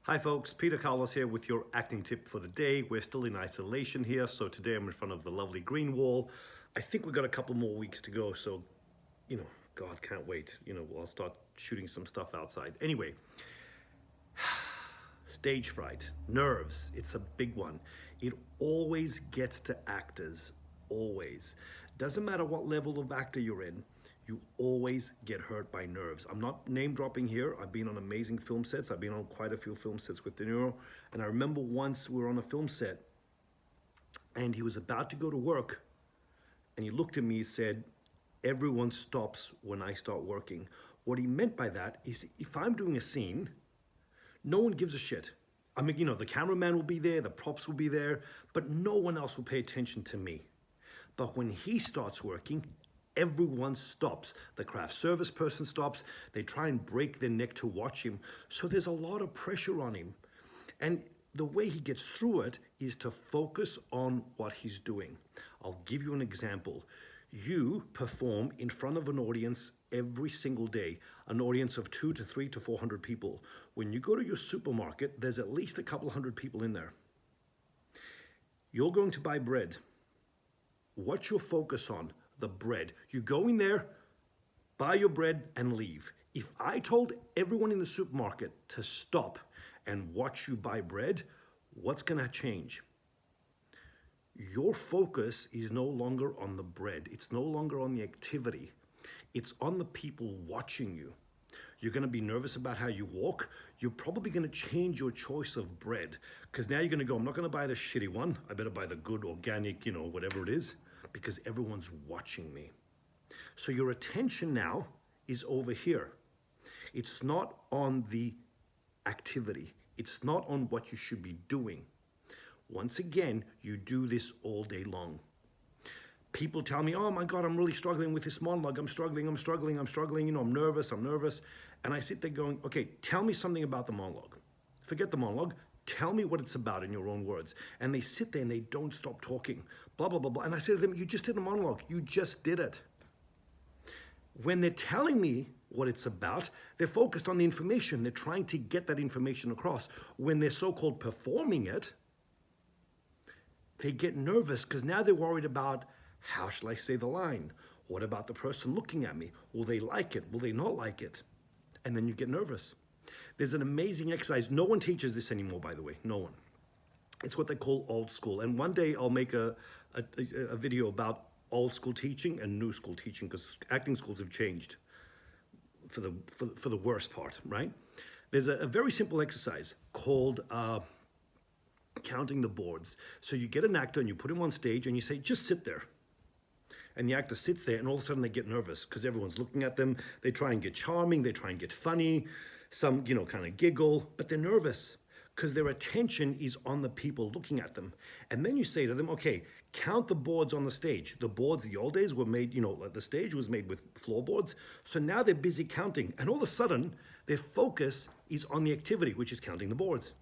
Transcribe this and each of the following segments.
Hi folks, Peter Kalos here with your acting tip for the day. We're still in isolation here, so today I'm in front of the lovely green wall. I think we've got a couple more weeks to go, so, God, can't wait. I'll start shooting some stuff outside. Anyway, stage fright, nerves, it's a big one. It always gets to actors, always. Doesn't matter what level of actor you're in, you always get hurt by nerves. I'm not name dropping here. I've been on amazing film sets. I've been on quite a few film sets with De Niro. And I remember once we were on a film set and he was about to go to work and he looked at me and said, "Everyone stops when I start working." What he meant by that is if I'm doing a scene, no one gives a shit. I mean, the cameraman will be there, the props will be there, but no one else will pay attention to me. But when he starts working, everyone stops. The craft service person stops. They try and break their neck to watch him. So there's a lot of pressure on him. And the way he gets through it is to focus on what he's doing. I'll give you an example. You perform in front of an audience every single day, an audience of 200 to 300 to 400 people. When you go to your supermarket, there's at least a couple hundred people in there. You're going to buy bread. What's your focus on? The bread. You go in there, buy your bread and leave. If I told everyone in the supermarket to stop and watch you buy bread, what's gonna change? Your focus is no longer on the bread. It's no longer on the activity. It's on the people watching you. You're gonna be nervous about how you walk. You're probably gonna change your choice of bread because now you're gonna go, I'm not gonna buy the shitty one. I better buy the good organic, whatever it is, because everyone's watching me. So your attention now is over here. It's not on the activity. It's not on what you should be doing. Once again, you do this all day long. People tell me, oh my God, I'm really struggling with this monologue. I'm struggling, I'm nervous. And I sit there going, okay, tell me something about the monologue. Forget the monologue. Tell me what it's about in your own words. And they sit there and they don't stop talking, blah, blah, blah, blah. And I say to them, you just did a monologue. You just did it. When they're telling me what it's about, they're focused on the information. They're trying to get that information across. When they're so-called performing it, they get nervous because now they're worried about, how shall I say the line? What about the person looking at me? Will they like it? Will they not like it? And then you get nervous. There's an amazing exercise. No one teaches this anymore, by the way. No one. It's what they call old school. And one day I'll make a video about old school teaching and new school teaching because acting schools have changed for the worst part, right? There's a very simple exercise called counting the boards. So you get an actor and you put him on stage and you say, just sit there. And the actor sits there and all of a sudden they get nervous because everyone's looking at them. They try and get charming. They try and get funny. Some, kind of giggle, but they're nervous because their attention is on the people looking at them. And then you say to them, okay, count the boards on the stage. The boards, the old days were made, the stage was made with floorboards. So now they're busy counting. And all of a sudden, their focus is on the activity, which is counting the boards.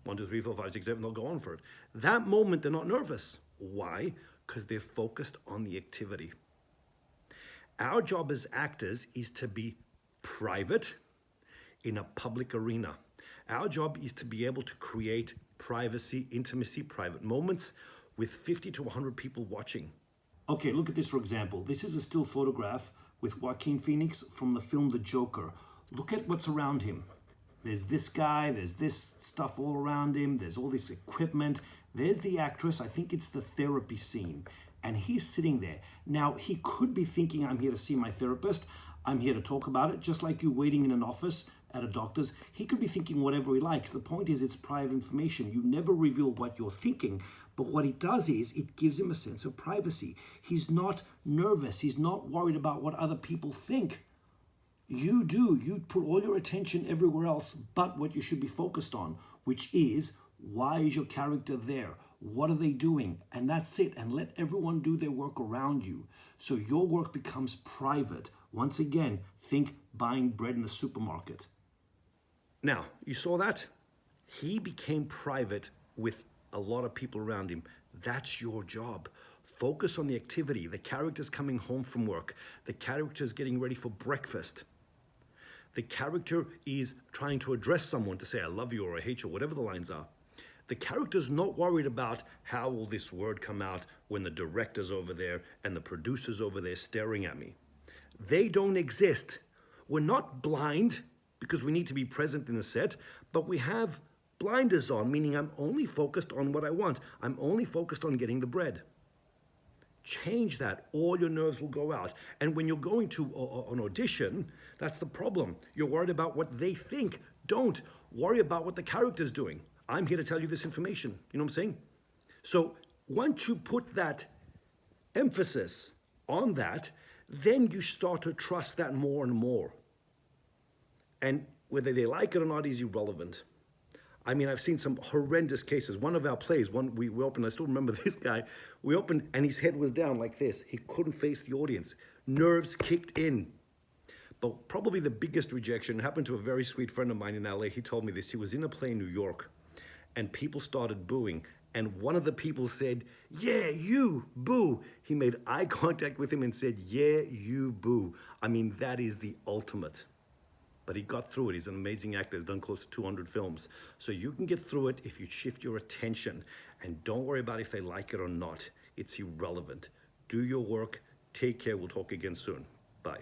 1, 2, 3, 4, 5, 6, 7, they'll go on for it. That moment, they're not nervous. Why? Because they're focused on the activity. Our job as actors is to be private in a public arena. Our job is to be able to create privacy, intimacy, private moments with 50 to 100 people watching. Okay, look at this for example. This is a still photograph with Joaquin Phoenix from the film The Joker. Look at what's around him. There's this guy, there's this stuff all around him, there's all this equipment. There's the actress, I think it's the therapy scene, and he's sitting there. Now, he could be thinking, I'm here to see my therapist, I'm here to talk about it, just like you waiting in an office at a doctor's. He could be thinking whatever he likes. The point is, it's private information. You never reveal what you're thinking, but what it does is it gives him a sense of privacy. He's not nervous. He's not worried about what other people think. You do. You put all your attention everywhere else but what you should be focused on, which is, why is your character there? What are they doing? And that's it. And let everyone do their work around you. So your work becomes private. Once again, think buying bread in the supermarket. Now, you saw that? He became private with a lot of people around him. That's your job. Focus on the activity. The character's coming home from work. The character's getting ready for breakfast. The character is trying to address someone to say, I love you or I hate you, whatever the lines are. The character's not worried about how will this word come out when the director's over there and the producer's over there staring at me. They don't exist. We're not blind because we need to be present in the set, but we have blinders on, meaning I'm only focused on what I want. I'm only focused on getting the bread. Change that, all your nerves will go out. And when you're going to an audition, that's the problem. You're worried about what they think. Don't worry about what the character's doing. I'm here to tell you this information. You know what I'm saying? So once you put that emphasis on that, then you start to trust that more and more. And whether they like it or not is irrelevant. I mean, I've seen some horrendous cases. One of our plays, we opened, I still remember this guy, we opened and his head was down like this. He couldn't face the audience. Nerves kicked in. But probably the biggest rejection happened to a very sweet friend of mine in LA. He told me this. He was in a play in New York and people started booing. And one of the people said, yeah, you, boo. He made eye contact with him and said, yeah, you, boo. I mean, that is the ultimate. But he got through it. He's an amazing actor. He's done close to 200 films. So you can get through it if you shift your attention. And don't worry about if they like it or not. It's irrelevant. Do your work. Take care. We'll talk again soon. Bye.